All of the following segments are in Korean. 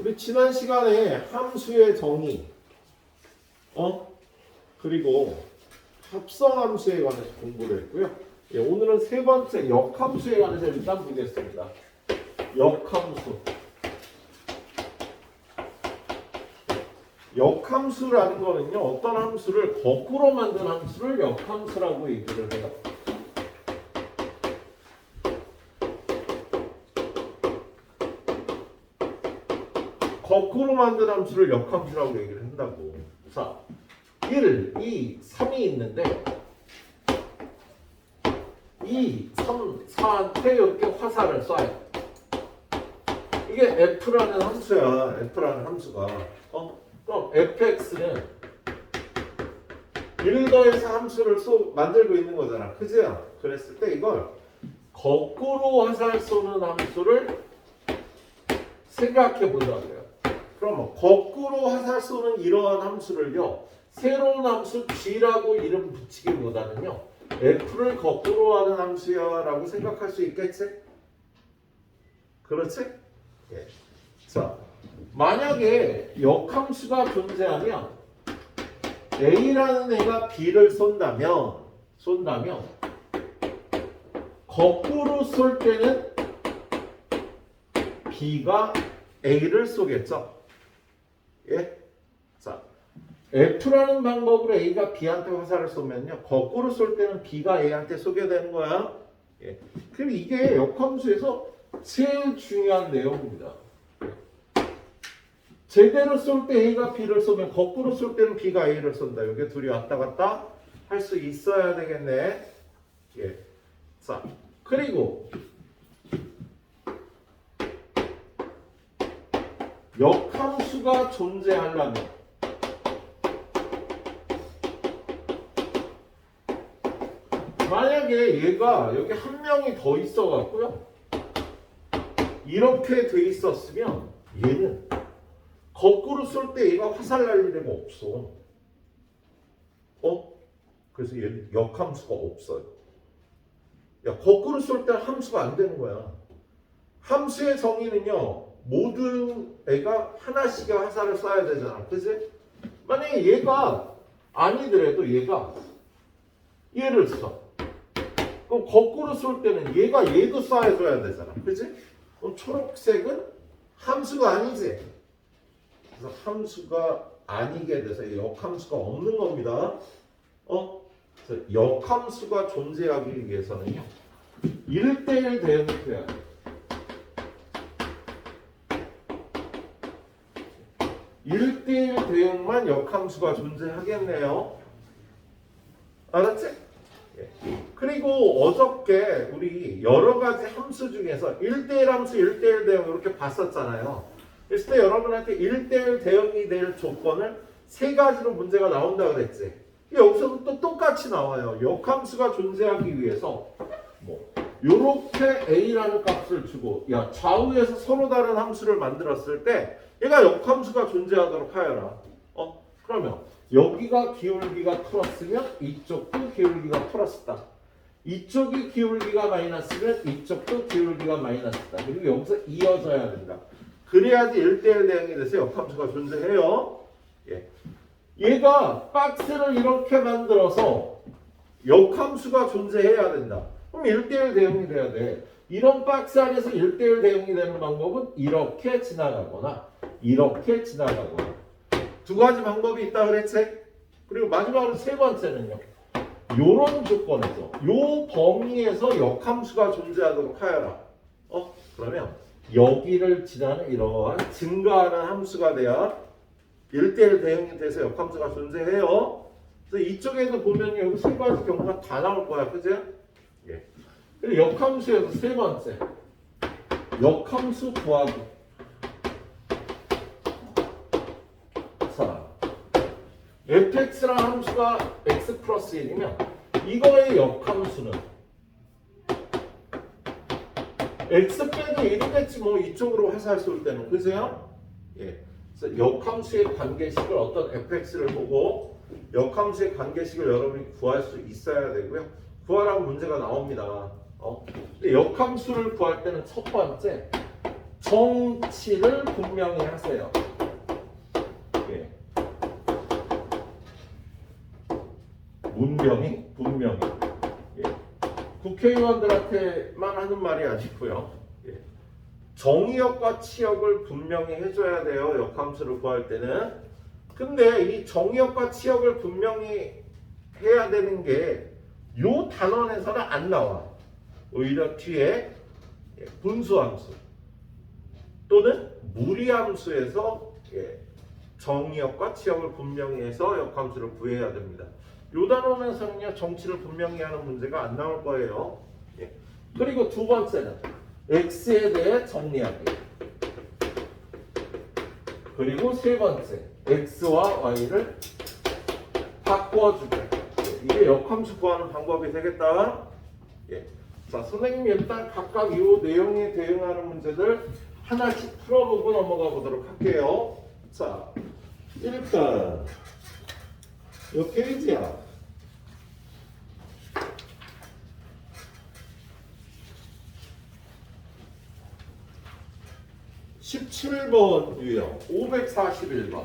우리 지난 시간에 함수의 정의, 그리고 합성함수에 관해서 공부를 했고요. 예, 오늘은 세 번째 역함수에 관해서 일단 보겠습니다. 역함수. 역함수라는 거는요, 어떤 함수를 거꾸로 만든 함수를 역함수라고 얘기를 해요. 거꾸로 만든 함수를 역함수라고 얘기를 한다고. 자, 1, 2, 3이 있는데 2, 3, 4한테 이렇게 화살을 쏴요. 이게 f라는 함수야. f라는 함수가. 그럼 fx는 1 더해서 함수를 만들고 있는 거잖아. 그죠? 그랬을 때 이걸 거꾸로 화살 쏘는 함수를 생각해 본다고요. 그럼 거꾸로 화살 쏘는 이러한 함수를요, 새로운 함수 g라고 이름 붙이기보다는요, f를 거꾸로 하는 함수야 라고 생각할 수 있겠지? 그렇지? 예. 자, 만약에 역함수가 존재하면 a라는 애가 b를 쏜다면 거꾸로 쏠 때는 b가 a를 쏘겠죠? 예? 자, f라는 방법으로 a가 b한테 화살을 쏘면요, 거꾸로 쏠 때는 b가 a한테 쏘게 되는 거야. 예. 그럼 이게 역함수에서 제일 중요한 내용입니다. 제대로 쏠 때 a가 b를 쏘면 거꾸로 쏠 때는 b가 a를 쏜다. 이게 둘이 왔다 갔다 할 수 있어야 되겠네. 예. 자, 그리고 역함수가 존재하려면 만약에 얘가 여기 한 명이 더 있어 갖고요, 이렇게 돼 있었으면 얘는 거꾸로 쏠 때 얘가 화살 날 일이 없어. 그래서 얘는 역함수가 없어요. 야, 거꾸로 쏠 때 함수가 안 되는 거야. 함수의 정의는요, 모든 애가 하나씩의 화살을 쏴야 되잖아. 그치? 만약에 얘가 아니더라도 얘가 얘를 쏴. 그럼 거꾸로 쏠 때는 얘가 얘도 쏴줘야 되잖아. 그치? 그럼 초록색은 함수가 아니지. 그래서 함수가 아니게 돼서 역함수가 없는 겁니다. 그래서 역함수가 존재하기 위해서는요, 1대1 대응이 돼야 돼. 1대1 대응만 역함수가 존재하겠네요. 알았지? 예. 그리고 어저께 우리 여러 가지 함수 중에서 1대1 함수, 1대1 대응 이렇게 봤었잖아요. 그랬을 때 여러분한테 1대1 대응이 될 조건을 세 가지로 문제가 나온다 그랬지. 여기서도 또 똑같이 나와요. 역함수가 존재하기 위해서 요렇게 a라는 값을 주고, 야, 좌우에서 서로 다른 함수를 만들었을 때 얘가 역함수가 존재하도록 하여라. 그러면 여기가 기울기가 플러스면 이쪽도 기울기가 플러스다. 이쪽이 기울기가 마이너스면 이쪽도 기울기가 마이너스다. 그리고 여기서 이어져야 된다. 그래야지 1대1 대응이 돼서 역함수가 존재해요. 예. 얘가 박스를 이렇게 만들어서 역함수가 존재해야 된다. 그럼 1대1 대응이 돼야 돼. 이런 박스 안에서 1대1 대응이 되는 방법은 이렇게 지나가거나 이렇게 지나가거나 두 가지 방법이 있다 그랬지? 그리고 마지막으로 세 번째는요, 요런 조건에서 요 범위에서 역함수가 존재하도록 하여라. 그러면 여기를 지나는 이러한 증가하는 함수가 돼야 1대1 대응이 돼서 역함수가 존재해요. 그래서 이쪽에서 보면 여기 세 가지 경우가 다 나올 거야. 그죠? 예. 그리고 역함수에서 세 번째, 역함수 구하기. 자, fx라는 함수가 x 플러스 1이면 이거의 역함수는 x 빼기 1이겠지. 이쪽으로 화살 쏠 때는. 그죠? 예. 그래서 역함수의 관계식을 어떤 fx를 보고 역함수의 관계식을 여러분이 구할 수 있어야 되고요. 구하라고 문제가 나옵니다. 근데 역함수를 구할 때는 첫 번째, 정치를 분명히 하세요. 예. 분명히. 예. 국회의원들한테만 하는 말이 아니고요. 예. 정의역과 치역을 분명히 해줘야 돼요. 역함수를 구할 때는. 근데 이 정의역과 치역을 분명히 해야 되는 게 요 단원에서는 안 나와. 오히려 뒤에 분수함수 또는 무리함수에서 정의역과 치역을 분명히 해서 역함수를 구해야 됩니다. 요 단원에서는요 정치를 분명히 하는 문제가 안 나올 거예요. 그리고 두 번째는 x에 대해 정리하기. 그리고 세 번째 x와 y를 바꿔주기. 이게 역함수 구하는 방법이 되겠다. 자, 선생님이 일단 각각 이 내용에 대응하는 문제들 하나씩 풀어보고 넘어가 보도록 할게요. 자, 일단 이 페이지야. 17번 유형 541번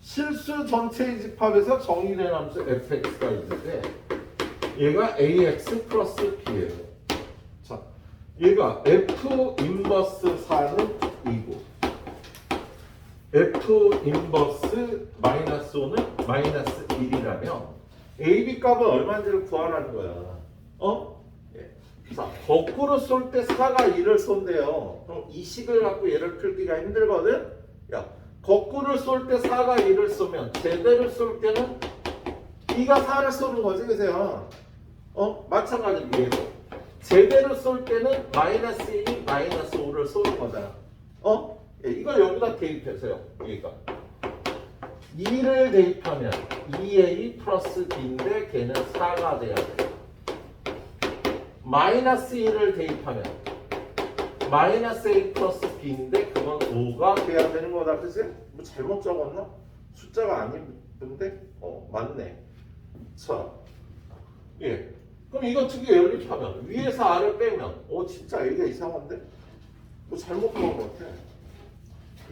실수 전체의 집합에서 정의된 함수 fx가 있는데 얘가 ax 플러스 b예요. 자, 얘가 f 인버스 4는 2고 f 인버스 마이너스 5는 마이너스 1이라면 ab 값은 얼마인지를 구하라는 거야. 자, 거꾸로 쏠 때 4가 1을 쏜대요. 그럼 이 식을 갖고 얘를 풀기가 힘들거든. 야, 거꾸로 쏠 때 4가 1을 쏘면 제대로 쏠 때는 2가 4를 쏘는 거지, 그세요? 마찬가지로 위에서 제대로 쏠 때는 마이너스 1이 마이너스 5를 쏘는 거잖아. 이걸 여기다 대입해서요. 여기가 2를 대입하면 2a 플러스 b인데 걔는 4가 돼야 돼. 마이너스 1을 대입하면 마이너스 a 플러스 b인데 그건 5가 돼야 되는 거다. 그치? 뭐 잘못 적었나? 숫자가 아닌데? 맞네. 자, 그럼 이거 두 개 연립하면 위에서 아래 빼면 진짜 얘가 이상한데? 뭐 잘못 그런 것 같아.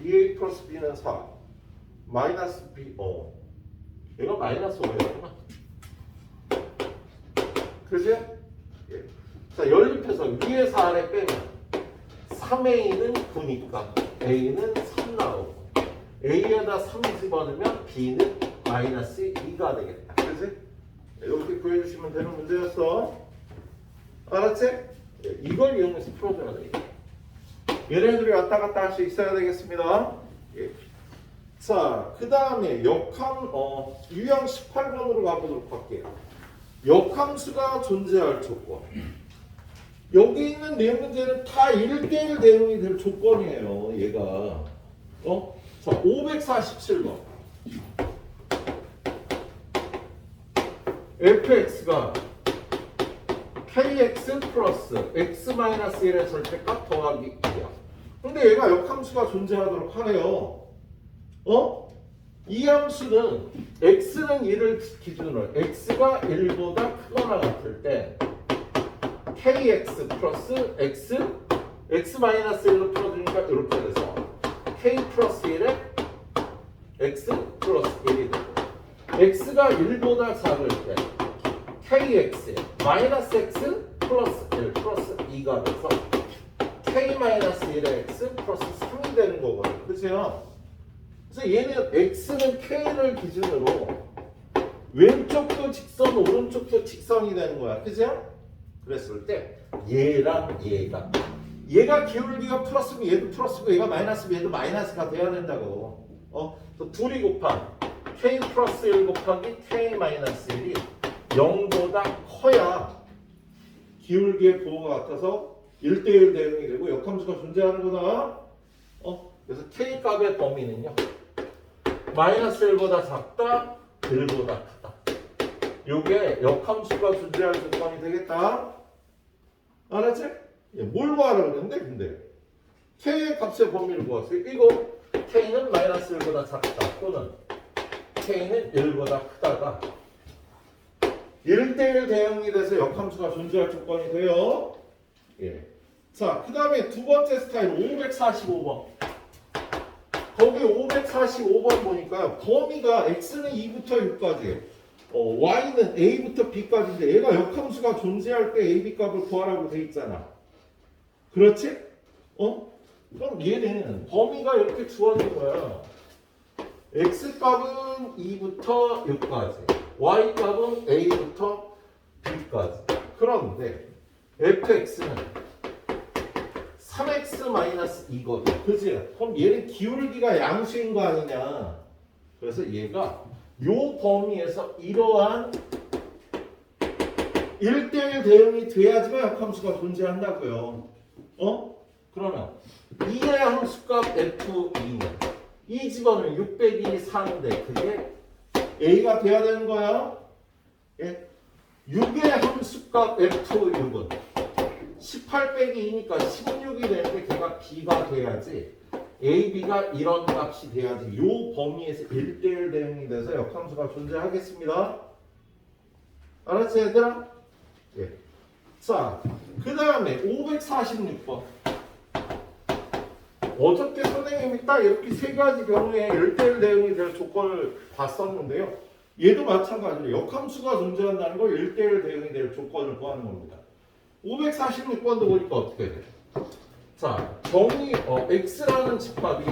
2a 플러스 b는 4 마이너스 b 얘가 마이너스 5였구나. 그치? 자, 연립해서 위에서 아래 빼면 3a는 9니까 a는 3 나오고 a에다 3 집어넣으면 b는 마이너스 2가 되겠다. 그치? 이렇게 구해주시면 되는 문제였어. 알았지? 이걸 이용해서 풀어줘야 돼. 얘네들이 왔다 갔다 할 수 있어야 되겠습니다. 자, 그 다음에 유형 18번으로 가보도록 할게요. 역함수가 존재할 조건. 여기 있는 네 문제는 다 1대1 대응이 될 조건이에요. 얘가. 자, 547번. fx가 kx 플러스 x-1의 절대값 더하기 2야. 근데 얘가 역함수가 존재하도록 하네요. 이 함수는 x는 1을 기준으로 x가 1보다 크거나 같을 때 kx 플러스 x-1로 풀어주니까 이렇게 돼서 k 플러스 1에 x 플러스 1이 되고 x가 1보다 작을 때 kx에 마이너스 x 플러스 1 플러스 2가 돼서 k 마이너스 1에 x 플러스 3이 되는 거거든요. 그죠? 그래서 얘는 x는 k를 기준으로 왼쪽도 직선, 오른쪽도 직선이 되는 거야. 그죠? 그랬을 때 얘랑 얘가 기울기가 플러스고 얘도 플러스고 얘가 마이너스고 얘도 마이너스가 돼야 된다고. 둘이 곱한 k 플러스 1 곱하기 k 마이너스 1이 0보다 커야 기울기의 부호가 같아서 1대1 대응이 되고 역함수가 존재하는 거다. 그래서 k 값의 범위는요. 마이너스 1보다 작다, 1보다 크다. 요게 역함수가 존재할 조건이 되겠다. 알았지? 뭘 구하라 그랬는데 근데 k의 값의 범위를 구했어요. 이거 k는 마이너스 1보다 작다 또는 k는 1보다 크다가 1대1 대응이 돼서 역함수가 존재할 조건이 돼요. 예. 자, 그 다음에 두 번째 스타일 545번. 거기 545번 보니까 범위가 x는 2부터 6까지, y는 a부터 b까지인데 얘가 역함수가 존재할 때 a, b 값을 구하라고 돼 있잖아. 그렇지? 그럼 얘는 범위가 이렇게 주어진 거야. x 값은 2부터 6까지, y 값은 a부터 b까지. 그런데 fx는 3x-2거든. 그지? 그럼 얘는 기울기가 양수인 거 아니냐. 그래서 얘가 요 범위에서 이러한 1대1 대응이 돼야지만 역함수가 존재한다고요. 그러면 2의 함수값 f2는 이 집어는 600이 4인데 그게 a가 돼야 되는 거야. 예? 6의 함수값 f6은 18 빼기 2니까 16이 되는데 걔가 b가 돼야지, ab가 이런 값이 돼야지 요 범위에서 1대1 대응이 돼서 역함수가 존재하겠습니다. 알았지 얘들아? 예. 자, 그 다음에 546번. 어저께 선생님이 딱 이렇게 세 가지 경우에 1대1 대응이 될 조건을 봤었는데요. 얘도 마찬가지로 역함수가 존재한다는 걸 1대1 대응이 될 조건을 구하는 겁니다. 546번도 보니까 어떻게 돼? 자, 정의 x라는 집합이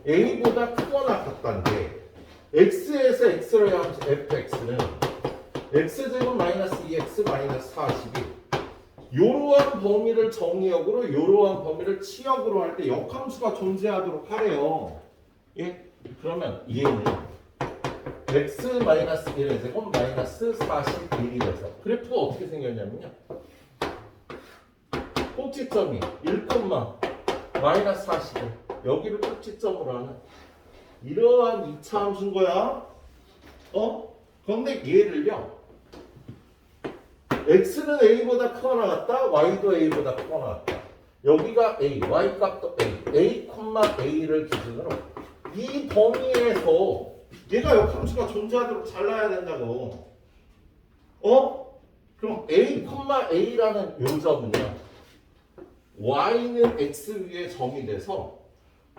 a보다 크거나 같다는데 x에서 x를 함수 fx는 x제곱 마이너스 2x 마이너스 40이 요러한 범위를 정의역으로 요러한 범위를 치역으로 할 때 역함수가 존재하도록 하래요. 예? 그러면 얘는 x 마이너스 1의 제곱 마이너스 41이 돼서 그래프가 어떻게 생겼냐면요. 꼭지점이 1, 마이너스 41 여기를 꼭지점으로 하는 이러한 2차 함수인 거야. 그런데 얘를요, x는 a보다 크거나 같다, y도 a보다 크거나 같다. 여기가 a, y 값도 a, a를 기준으로 이 범위에서 얘가 역함수가 존재하도록 잘라야 된다고. 그럼 a,a라는 요 점은요, y는 x 위에 점이 돼서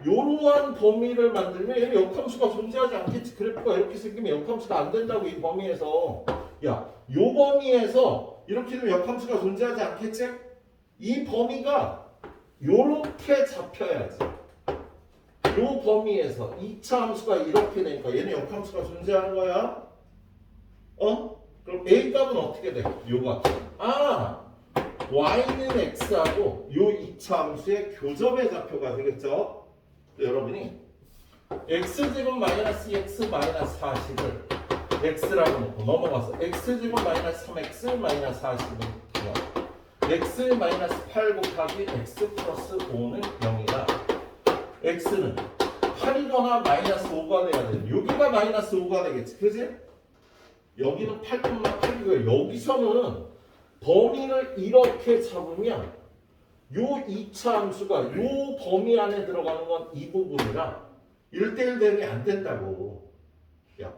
요러한 범위를 만들면 얘는 역함수가 존재하지 않겠지. 그래프가 이렇게 생기면 역함수가 안 된다고. 이 범위에서 야, 요 범위에서 이렇게 되면 역함수가 존재하지 않겠지? 이 범위가 요렇게 잡혀야지. 요 범위에서 2차 함수가 이렇게 되니까 얘는 역함수가 존재하는 거야. 그럼 a 값은 어떻게 돼? 요거. y는 x하고 요 2차 함수의 교점의 좌표가 되겠죠? 여러분이 x제곱 마이너스 2x 마이너스 40을 x라고 놓고 넘어가서 x제곱 마이너스 3x 마이너스 40은 x 마이너스 8 곱하기 x 플러스 5는 0이다. x는 8이거나 마이너스 5가 돼야 돼. 여기가 마이너스 5가 되겠지. 그지? 여기는 8,8이고요. 여기서는 범위를 이렇게 잡으면 요 2차 함수가 요 범위 안에 들어가는 건 이 부분이라 1대1 대응이 안 된다고. 야,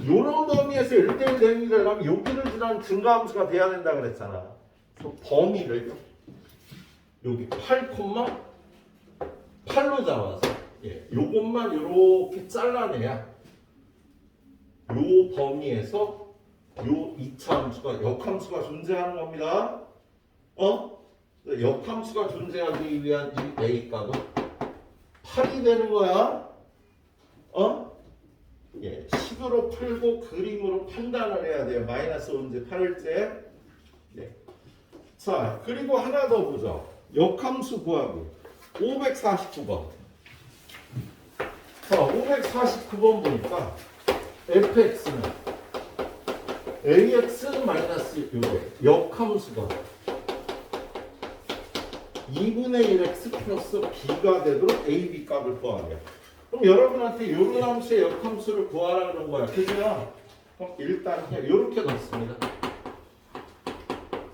요런 범위에서 1대1 대응이 되려면 여기를 지나는 증가함수가 돼야 된다 그랬잖아. 그래서 범위를 여기 8,8로 잡아서 요것만 요렇게 잘라내야 요 범위에서 요 2차 함수가 역함수가 존재하는 겁니다. 역함수가 존재하기 위한 이 a 값은 8이 되는 거야. 식으로 풀고 그림으로 판단을 해야 돼요. 마이너스 5인지 8일째. 자, 그리고 하나 더 보죠. 역함수 구하기. 549번. 자, 549번 보니까 fx는 ax 마이너스 역함수가 2분의 1x 플러스 b가 되도록 ab 값을 구하냐. 그럼 여러분한테 이런 함수의 역함수를 구하라 그런 거야. 그죠? 그럼 일단 이렇게 넣습니다.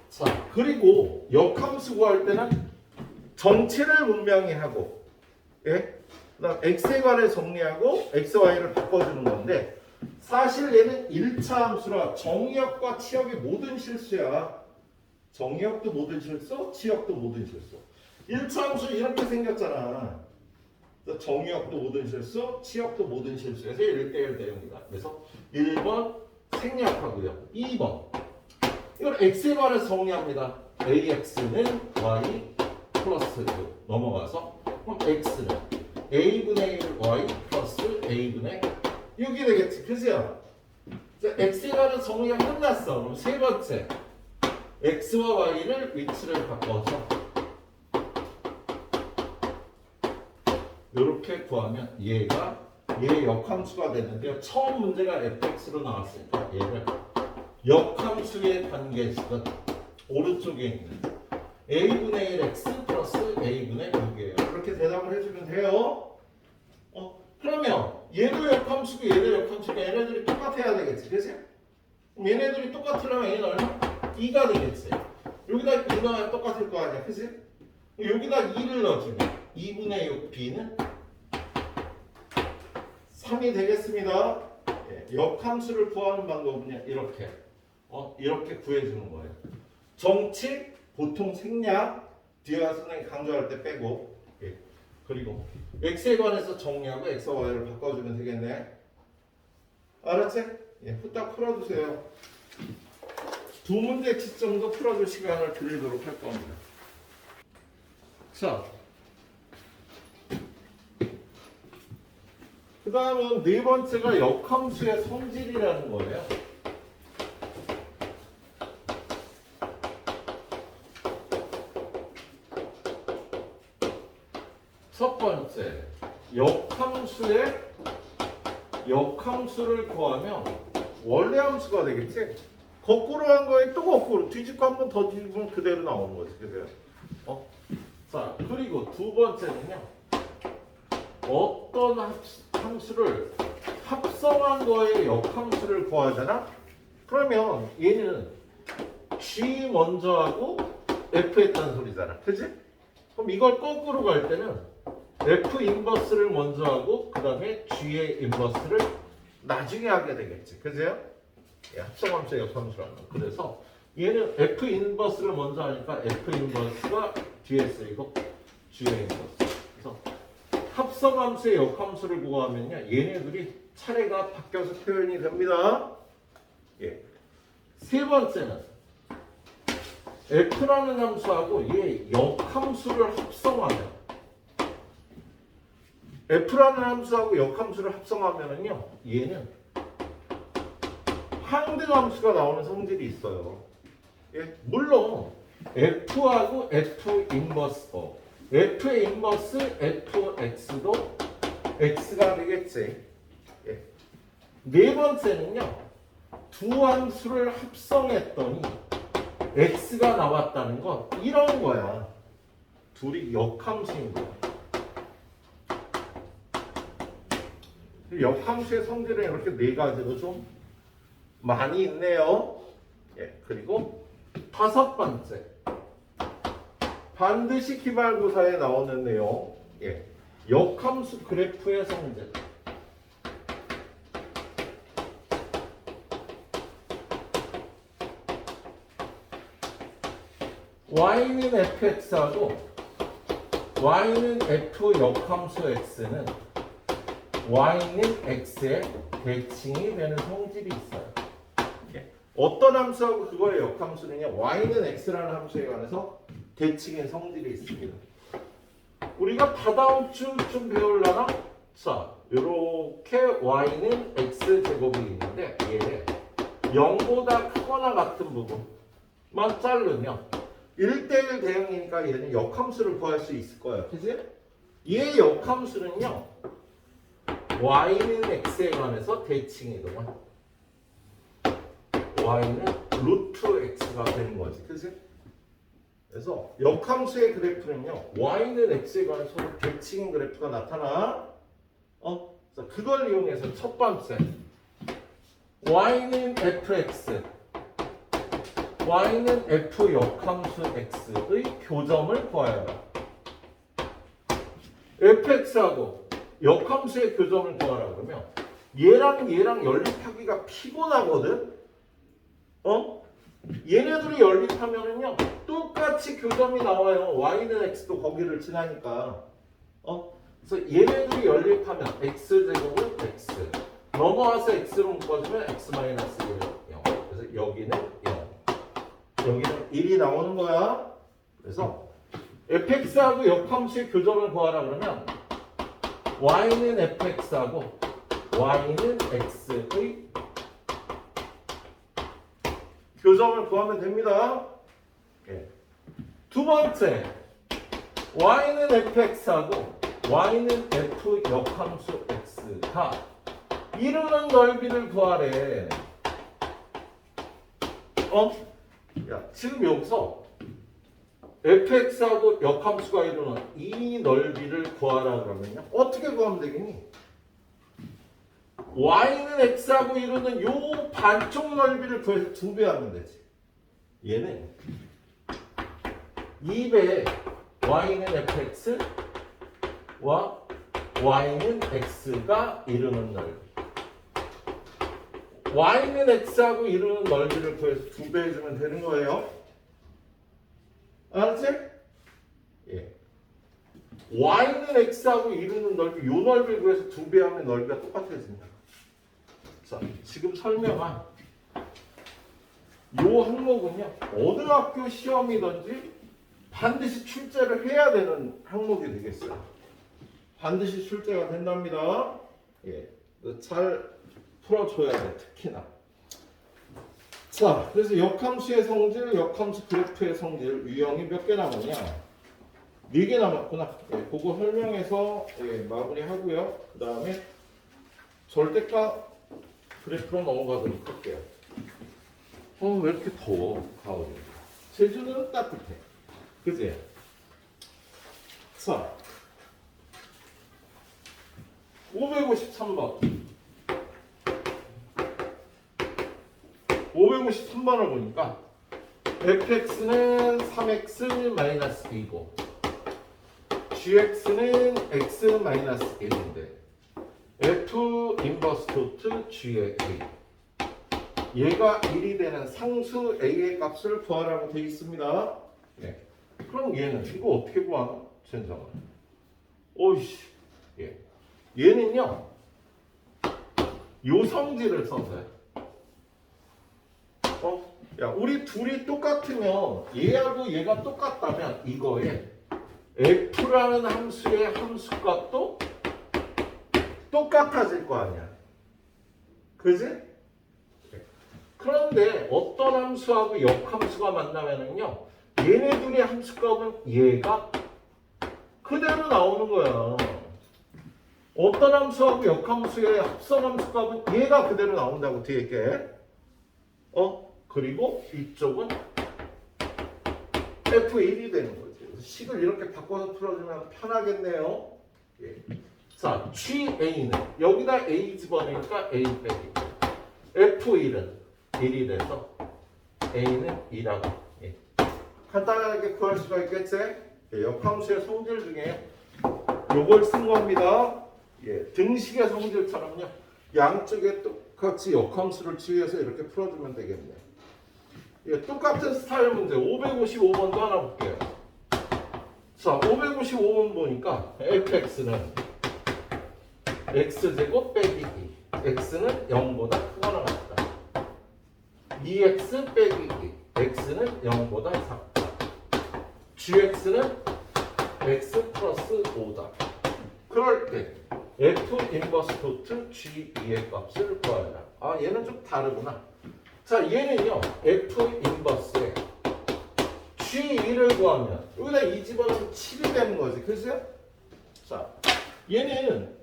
자, 그리고 역함수 구할 때는 전체를 분명히 하고, 그다음 x에 관해 정리하고 x, y를 바꿔주는 건데, 사실 얘는 1차 함수라 정의역과 치역의 모든 실수야. 정의역도 모든 실수, 치역도 모든 실수. 1차 함수 이렇게 생겼잖아. 정의역도 모든 실수, 치역도 모든 실수에서 1대1 대응이다. 그래서 1번 생략하고요. 2번 이걸 x에 관해서 정리합니다. ax는 y 플러스 6 넘어가서 그럼 x는 a분의 1 y 플러스 a분의 6이 되겠지. 그죠? x에 관해서 정리가 끝났어. 그럼 세 번째 x와 y를 위치를 바꿔서 이렇게 구하면 얘가 얘의 역함수가 되는데요. 처음 문제가 fx로 나왔으니까 얘를 역함수의 관계식은 오른쪽에 있는 a분의 1 x 플러스 a분의 6이에요. 이렇게 대답을 해주면 돼요. 그러면 얘도 역함수고 얘도 역함수고 얘네들이 똑같아야 되겠지. 그치? 그럼 얘네들이 똑같으려면 얘는 얼마? 2가 되겠지. 여기다 2 넣으면 똑같을 거 아니야. 그치? 여기다 2를 넣어주면 2분의 6 b는 3이 되겠습니다. 역함수를 구하는 방법은 이렇게 이렇게 구해주는 거예요. 정치 보통 생략 뒤에 가서 선생님 강조할 때 빼고 그리고 x에 관해서 정리하고 x와 y를 바꿔주면 되겠네. 알았지? 후딱 풀어주세요. 두 문제치 정도 풀어줄 시간을 드리도록 할 겁니다. 자, 그 다음은 네 번째가 역함수의 성질이라는 거예요. 첫 번째, 역함수를 구하면 원래 함수가 되겠지? 거꾸로 한 거에 또 거꾸로 뒤집고 한 번 더 뒤집으면 그대로 나오는 거지. 그대로. 자, 그리고 두 번째는요. 어떤 함수를 합성한 거에 역함수를 구하잖아? 그러면 얘는 G 먼저 하고 F 했다는 소리잖아. 그치? 그럼 이걸 거꾸로 갈 때는 F 인버스를 먼저 하고 그 다음에 G의 인버스를 나중에 하게 되겠지. 그죠? 합성함수의 역함수라는 거. 그래서 얘는 F 인버스를 먼저 하니까 F 인버스가 뒤에 쓰이고 G의 인버스. 그래서 합성함수의 역함수를 구하면요. 얘네들이 차례가 바뀌어서 표현이 됩니다. 세 번째는 F라는 함수하고 얘 역함수를 합성하면 F라는 함수하고 역함수를 합성하면은요. 얘는 항등함수가 나오는 성질이 있어요. 물론 F하고 F 인버스 F의 인버스 fx도 x가 되겠지. 네 번째는요. 두 함수를 합성했더니 x가 나왔다는 건 이런 거야. 둘이 역함수인 거야. 역함수의 성질은 이렇게 네 가지로 좀 많이 있네요. 그리고 다섯 번째. 반드시 기말고사에 나오는 내용. 역함수 그래프의 성질. y는 fx하고 y는 f 역함수 x는 y는 x의 대칭이 되는 성질이 있어요. 어떤 함수하고 그거의 역함수는요. y는 x라는 함수에 관해서 대칭의 성질이 있습니다. 우리가 다다음 주쯤 배울라나? 자, 이렇게 y는 x제곱이 있는데 얘 0보다 크거나 같은 부분만 자르면 1대1 대응이니까 얘는 역함수를 구할 수 있을 거예요. 그치? 얘 역함수는요. y는 x에 관해서 대칭이 동안 y는 루트 x가 되는 거지. 그치? 그래서 역함수의 그래프는요. y는 x에 관해서 대칭 그래프가 나타나. 그걸 이용해서 첫 번째 y는 fx y는 f 역함수 x의 교점을 구하여라. fx하고 역함수의 교점을 구하라 그러면 얘랑 연립하기가 피곤하거든. 얘네들이 연립하면은요 똑같이 교점이 나와요. y는 x도 거기를 지나니까. 그래서 얘네들이 연립하면 x제곱은 x 넘어와서 x로 묶어주면 x-1이 0. 그래서 여기는 0. 여기는 1이 나오는 거야. 그래서 fx하고 역함수의 교점을 구하라 그러면 y는 fx하고 y는 x의 교점을 구하면 됩니다. 두 번째, y는 fx하고 y는 f 역함수 x가 이루는 넓이를 구하래. 야, 지금 여기서 fx하고 역함수가 이루는 이 넓이를 구하라 그러면요. 어떻게 구하면 되겠니? y는 x하고 이루는 요 반쪽 넓이를 구해서 2배 하면 되지. 얘는 2배 y는 fx와 y는 x가 이루는 넓이. y는 x하고 이루는 넓이를 구해서 2배 해주면 되는 거예요. 알았지? 예. y는 x하고 이루는 넓이, 요 넓이를 구해서 2배 하면 넓이가 똑같아집니다. 자, 지금 설명한 요 항목은요, 어느 학교 시험이든지 반드시 출제를 해야 되는 항목이 되겠어요. 반드시 출제가 된답니다. 예, 잘 풀어줘야 돼, 특히나. 자, 그래서 역함수의 성질, 역함수 그래프의 성질 유형이 몇 개 남았냐? 4개 남았구나. 예, 그거 설명해서 마무리하고요. 그 다음에 절대값 그래프로 넘어가도록 할게요. 왜 이렇게 더워, 가을이? 제주는 따뜻해. 그지? 자, 553번. 553번을 보니까 fx는 3x-2고 gx는 x-1인데 f 인버스 도트 g의 a 얘가 1이 되는 상수 a의 값을 구하라고 되어 있습니다. 네. 그럼 얘는 이거 어떻게 구하나? 젠장은 오이씨. 예. 얘는요 요 성질을 써서요. 야, 우리 둘이 똑같으면 얘하고 얘가 똑같다면 이거에 f라는 함수의 함수값도 똑같아질 거 아니야. 그지? 그런데 어떤 함수하고 역함수가 만나면은요 얘네 둘의 함수값은 얘가 그대로 나오는 거야. 어떤 함수하고 역함수의 합성 함수값은 얘가 그대로 나온다고 뒤에 있게. 그리고 이쪽은 F1이 되는 거지. 그래서 식을 이렇게 바꿔서 풀어주면 편하겠네요. 예. 자, GA는 여기다 A 집어넣으니까 A 빼기. F1은 1이 돼서 A는 2라고. 예. 간단하게 구할 수가 있겠지? 예, 역함수의 성질 중에 요걸 쓴 겁니다. 예, 등식의 성질처럼요. 양쪽에 똑같이 역함수를 취해서 이렇게 풀어주면 되겠네요. 예, 똑같은 스타일 문제 555번도 하나 볼게요. 자, 555번 보니까 fx는 x제곱 빼기 2 x는 0보다 크거나 같다. 2x 빼기 2 x는 0보다 작다. gx는 x 플러스 5다. 그럴 때 f 인버스 도트 g2의 값을 구하라. 아, 얘는 좀 다르구나. 자, 얘는요 f 인버스에 g2를 구하면 여기다 2 집어넣으면 7이 되는 거지. 그죠? 자, 얘는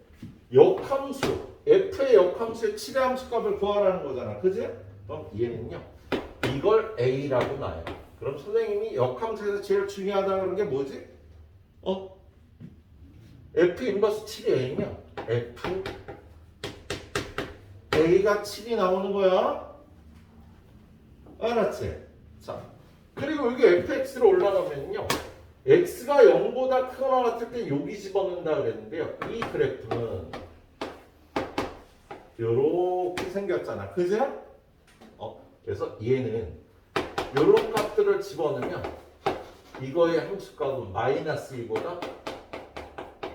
역함수 f의 역함수의 7의 함수값을 구하라는 거잖아. 그지? 그럼 얘는요 이걸 a라고 놔요. 그럼 선생님이 역함수에서 제일 중요하다는 그런 게 뭐지? f 인버스 7이 a면 f a가 7이 나오는 거야. 알았지? 자, 그리고 여기 fx로 올라가면요 x가 0보다 크거나 같을 때 여기 집어넣는다 그랬는데요 이 그래프는 요렇게 생겼잖아. 그죠? 그래서 얘는 요런 값들을 집어넣으면 이거의 함수값은 마이너스 2보다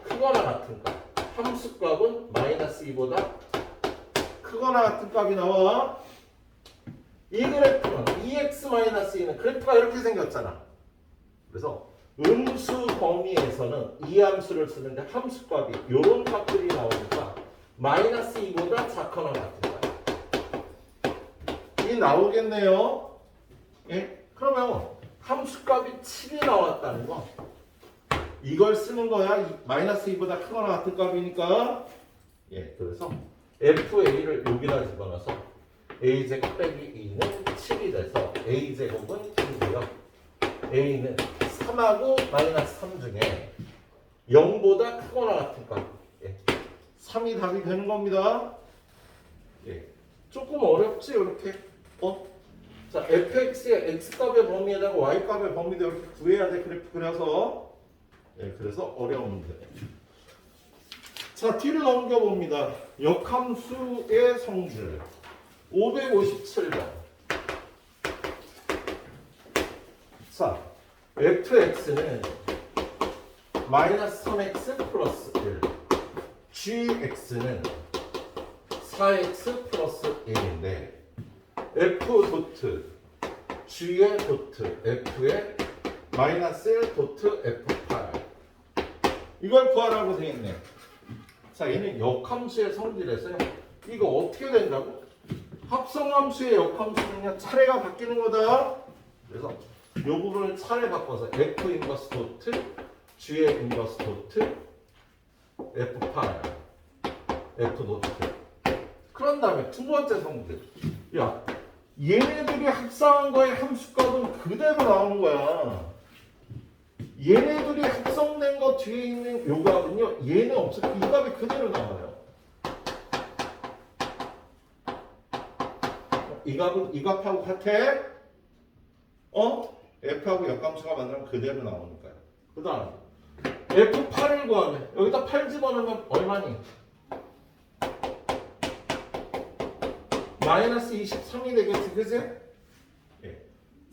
크거나 같은 값. 함수값은 마이너스 2보다 크거나 같은 값이 나와. 이 그래프는 2x-2는 그래프가 이렇게 생겼잖아. 그래서 음수 범위에서는 이 함수를 쓰는데 함수값이 이런 값들이 나오니까 마이너스 2보다 작거나 같은 거야. 이 나오겠네요. 예? 그러면 함수값이 7이 나왔다는 거. 이걸 쓰는 거야. 마이너스 2보다 크거나 같은 값이니까. 예, 그래서 FA를 여기다 집어넣어서 A제곱 빼기 2는 7이 돼서 A제곱은 2고요. A는 3하고 마이너스 3 중에 0보다 크거나 같은 값. 예. 3이 답이 되는 겁니다. 예. 조금 어렵지, 이렇게. 자, fx의 x값의 범위에다가 y값의 범위도 이렇게 구해야 돼, 그래프 그려서. 예, 그래서 어려운 문제. 자, 뒤를 넘겨봅니다. 역함수의 성질. 557번. 자, fx는 마이너스 3x 플러스 1, gx는 4x 플러스 1인데 f 도트, g의 도트, f의 마이너스 1 도트 f8 이걸 구하라고 되어있네. 자, 얘는 역함수의 성질에서요. 이거 어떻게 된다고? 합성함수의 역함수는요, 차례가 바뀌는 거다. 그래서 이 부분을 차례 바꿔서 f 인버스 도트, g의 인버스 도트, f8, f 도트. 그런 다음에 두 번째 성질. 야, 얘네들이 합성한 거의 함수값은 그대로 나오는 거야. 얘네들이 합성된 거 뒤에 있는 요 값은요, 얘는 없어. 이 값이 그대로 나와요. 이 값은 이 값하고 같아? F하고 역함수가 만나면 그대로 나오니까요. 그 다음 F8을 구하면 여기다 8 집어넣으면 얼마니? 마이너스 23이 되겠지, 그지? 예.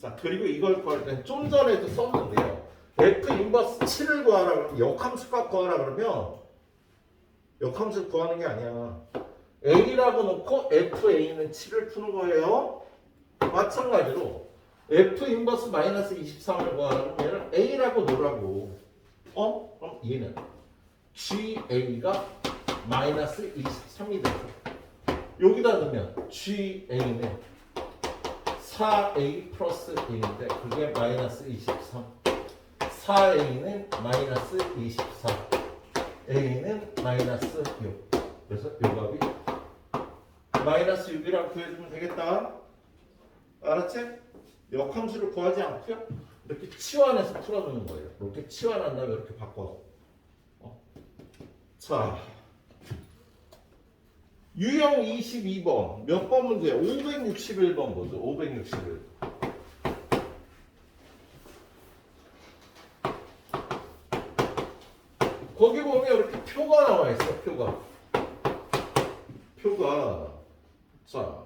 자, 그리고 이걸 구할 땐 좀 전에도 썼는데요. F 인버스 7을 구하라 그러면 역함수 값 구하라 그러면 역함수 구하는 게 아니야. A라고 놓고 FA는 7을 푸는 거예요. 마찬가지로 F 인버스 마이너스 23을 구하라면 얘는 A라고 놓으라고. 그럼 얘는 GA가 마이너스 23이 돼서 여기다 넣으면 GA는 4A 플러스 1인데 그게 마이너스 23. 4A는 마이너스 24. A는 마이너스 6. 그래서 이 값이 마이너스 6이라고 구해주면 되겠다. 알았지? 역함수를 구하지 않고요. 이렇게 치환해서 풀어주는 거예요. 이렇게 치환한 다음에 이렇게 바꿔서. 자, 유형 22번. 몇 번 문제야? 561번 보죠. 561. 거기 보면 이렇게 표가 나와 있어. 표가. 자,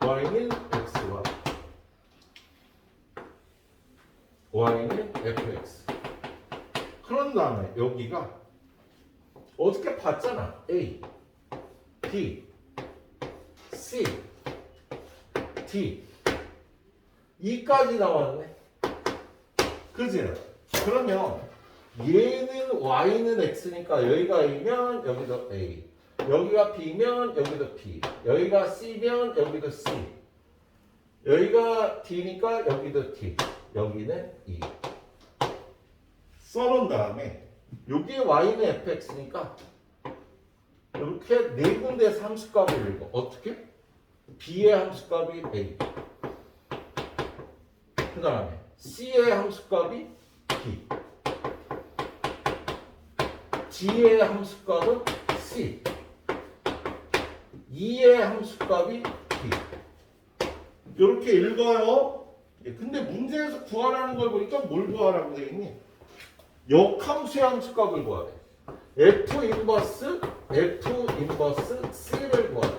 y는 x와 y는 fx. 그런 다음에 여기가 어떻게 봤잖아. A, B, C, D. E까지 나왔네. 그지? 그러면 얘는 y는 x니까 여기가 a면 여기도 a, 여기가 b면 여기도 b, 여기가 c면 여기도 c, 여기가 d니까 여기도 d, 여기는 e. 써놓은 다음에 여기 y는 fx니까 이렇게 네 군데에서 함수값을 읽어. 어떻게? b의 함수값이 a, 그 다음에 c의 함수값이 b, d의 함수값은 c, E의 함수값이 b. 이렇게 읽어요. 근데 문제에서 구하라는 걸 보니까 뭘 구하라고 되어 있니? 역함수의 함수값을 구하래. F 인버스 C를 구하래.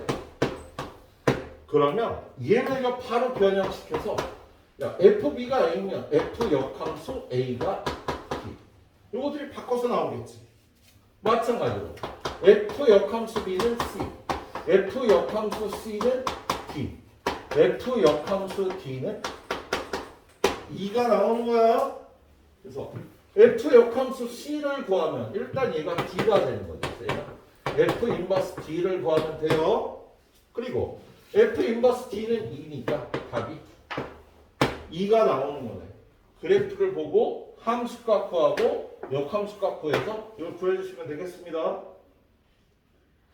그러면 얘를 이거 바로 변형시켜서 야, FB가 A면 F 역함수 A가 B. 이것들이 바꿔서 나오겠지. 마찬가지로 F 역함수 B는 C, F 역함수 C는 D, F 역함수 D는 2가 나오는 거야. 그래서 F 역함수 C를 구하면 일단 얘가 D가 되는 거죠. F 인버스 D를 구하면 돼요. 그리고 F 인버스 D는 2니까 답이 2가 나오는 거네. 그래프를 보고 함수값 구하고 역함수값 구해서 이걸 구해주시면 되겠습니다.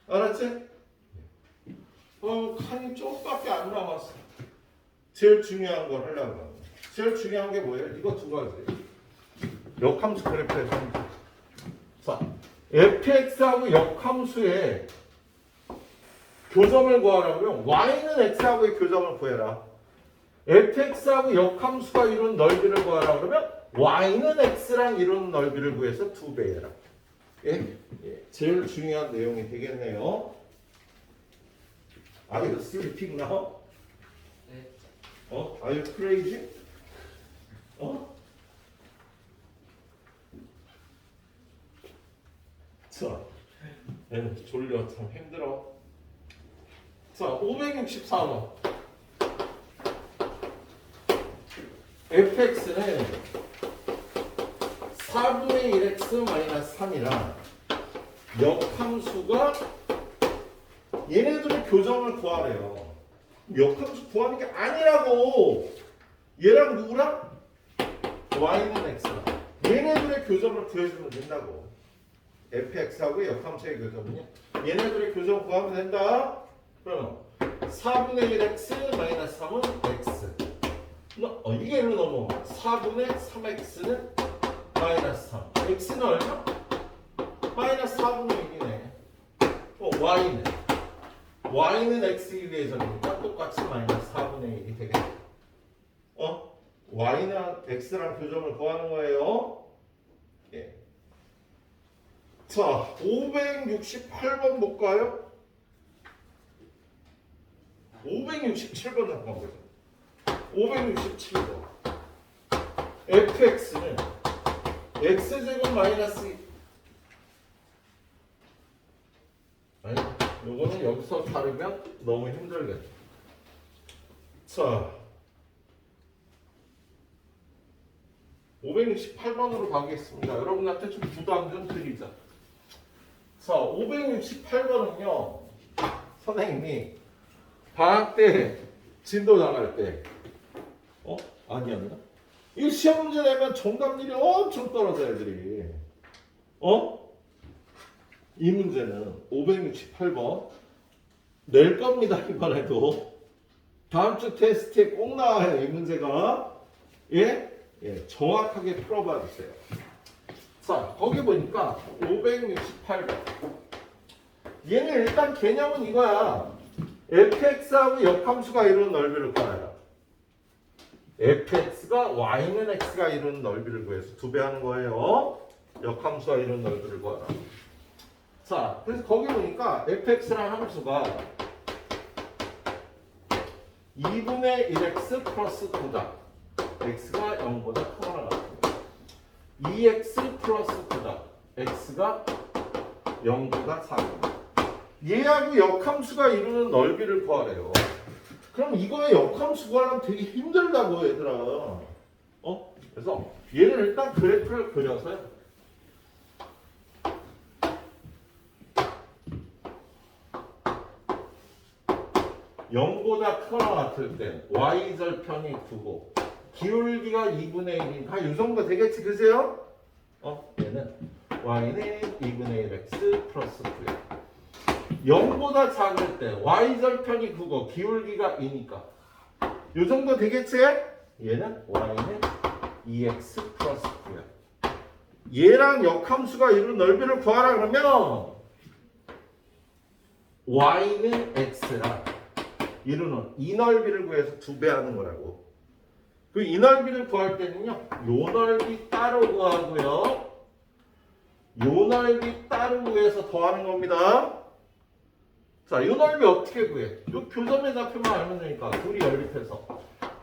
알았지? 칸이 조금밖에 안 남았어. 제일 중요한 걸 하려고 하는 거야. 제일 중요한 게 뭐예요? 이거 두 가지. 역함수 그래프에서. 자, fx하고 역함수의 교점을 구하려면 y는 x하고의 교점을 구해라. fx하고 역함수가 이룬 넓이를 구하라 그러면 y는 x랑 이룬 넓이를 구해서 2배 해라. 예? 제일 중요한 내용이 되겠네요. Are you sleeping now? 네. Are you crazy? 자, 얘는 졸려 참 힘들어. 자, 564번. fx는 4분의 1x 3이랑 역함수가 얘네들의 교점을 구하래요. 역함수 구하는 게 아니라고. 얘랑 누구랑? y는 x랑. 얘네들의 교점을 구해주면 된다고. fx하고 역함수의 교점은요. 얘네들의 교점 구하면 된다. 그러면 4분의 1x 3은 x. 이게 1로 넘어가. 4분의 3x는 마이너스 3. x는 얼마? 마이너스 4분의 1이네. y는 x에 대해서니까 똑같이 마이너스 4분의 1이 되겠네. y는 x랑 교점을 구하는 거예요. 예. 자, 568번 볼까요? 567번 잠깐 보자. 567번. fx는 x제곱 마이너스 아니, 요거는 여기서 다르면 너무 힘들겠다. 자, 568번으로 가겠습니다. 여러분한테 좀 부담 좀 드리자. 자, 568번은요, 선생님이 방학 때 진도 나갈 때, 아니었나? 이 시험 문제 내면 정답률이 엄청 떨어져 애들이. 이 문제는 568번 낼 겁니다. 이번에도 다음 주 테스트에 꼭 나와요. 이 문제가. 예, 정확하게 풀어봐 주세요. 자, 거기 보니까 568번. 얘는 일단 개념은 이거야. fx하고 역함수가 이루는 넓이를 구하라. fx가 y는 x가 이루는 넓이를 구해서 2배 하는 거예요. 역함수가 이루는 넓이를 구하라. 자, 그래서 거기 보니까 fx라는 함수가 2분의 1x 플러스 9다. x가 0보다 크거나 같습니다. 2x 플러스 9다. x가 0보다 작다. 얘하고 역함수가 이루는 넓이를 구하래요. 그럼 이거의 역함수 구하려면 되게 힘들다고 얘들아. 그래서 얘는 일단 그래프를 그려서요. (0보다) 크거나 같을 때 y절편이 9고 기울기가 2분의 1이니까 이 정도 되겠지, 그세요? 얘는 y는 2분의 1x 플러스 9야. 0보다 작을 때 y절편이 9고 기울기가 2니까 이 정도 되겠지? 얘는 y는 2x 플러스 9야. 얘랑 역함수가 이룬 넓이를 구하라 그러면 y는 x랑 이루는 이 넓이를 구해서 2배 하는 거라고. 그 이 넓이를 구할 때는요, 요 넓이 따로 구하고요, 요 넓이 따로 구해서 더하는 겁니다. 자, 이 넓이 어떻게 구해? 이 교점의 좌표만 알면 되니까 둘이 연립해서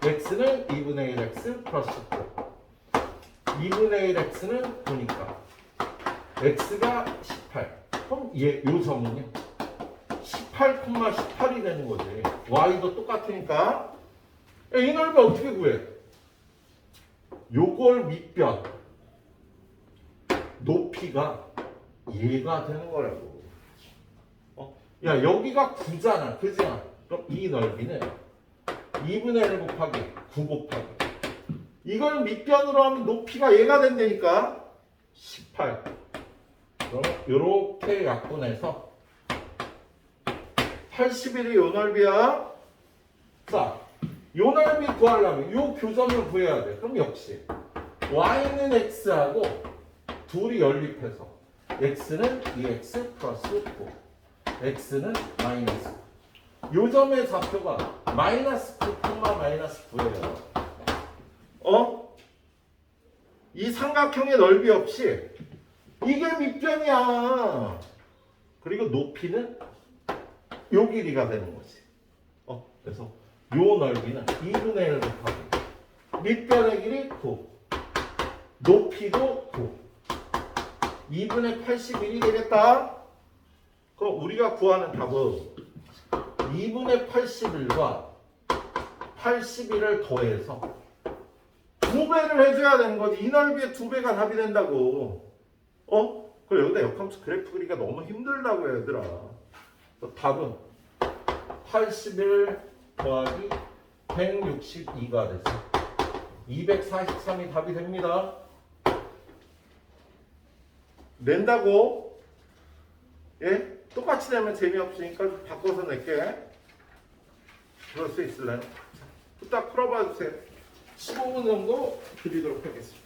x는 2분의 1 x 플러스 9 2분의 1 x는 9니까 x가 18 그럼 요 점은요 18,18이 되는 거지. y도 똑같으니까 이 넓이 어떻게 구해? 요걸 밑변 높이가 얘가 되는 거라고. 야, 여기가 9잖아. 그지? 그럼 이 넓이는 2분의 1 곱하기 9 곱하기 이걸 밑변으로 하면 높이가 얘가 된다니까 18. 그럼 이렇게 약분해서 81이 요 넓이야. 자, 요 넓이 구하려면 요 교점을 구해야 돼. 그럼 역시 y는 x하고 둘이 연립해서 x는 2x 플러스 9 x는 마이너스 9. 요 점의 좌표가 마이너스 9, 마이너스 9예요. 이 삼각형의 넓이 없이 이게 밑변이야. 그리고 높이는 요 길이가 되는 거지. 그래서 요 넓이는 2분의 1 곱하기 밑변의 길이 9 높이도 9 2분의 81이 되겠다. 그럼 우리가 구하는 답은 2분의 81과 81을 더해서 2배를 해줘야 되는 거지. 이 넓이의 2배가 답이 된다고. 그래, 여기다 역함수 그래프 그리기가 너무 힘들다고 얘들아. 답은 81 더하기 162가 돼서 243이 답이 됩니다. 낸다고? 예? 똑같이 내면 재미없으니까 바꿔서 낼게. 그럴 수 있을래요? 딱 풀어봐 주세요. 15분 정도 드리도록 하겠습니다.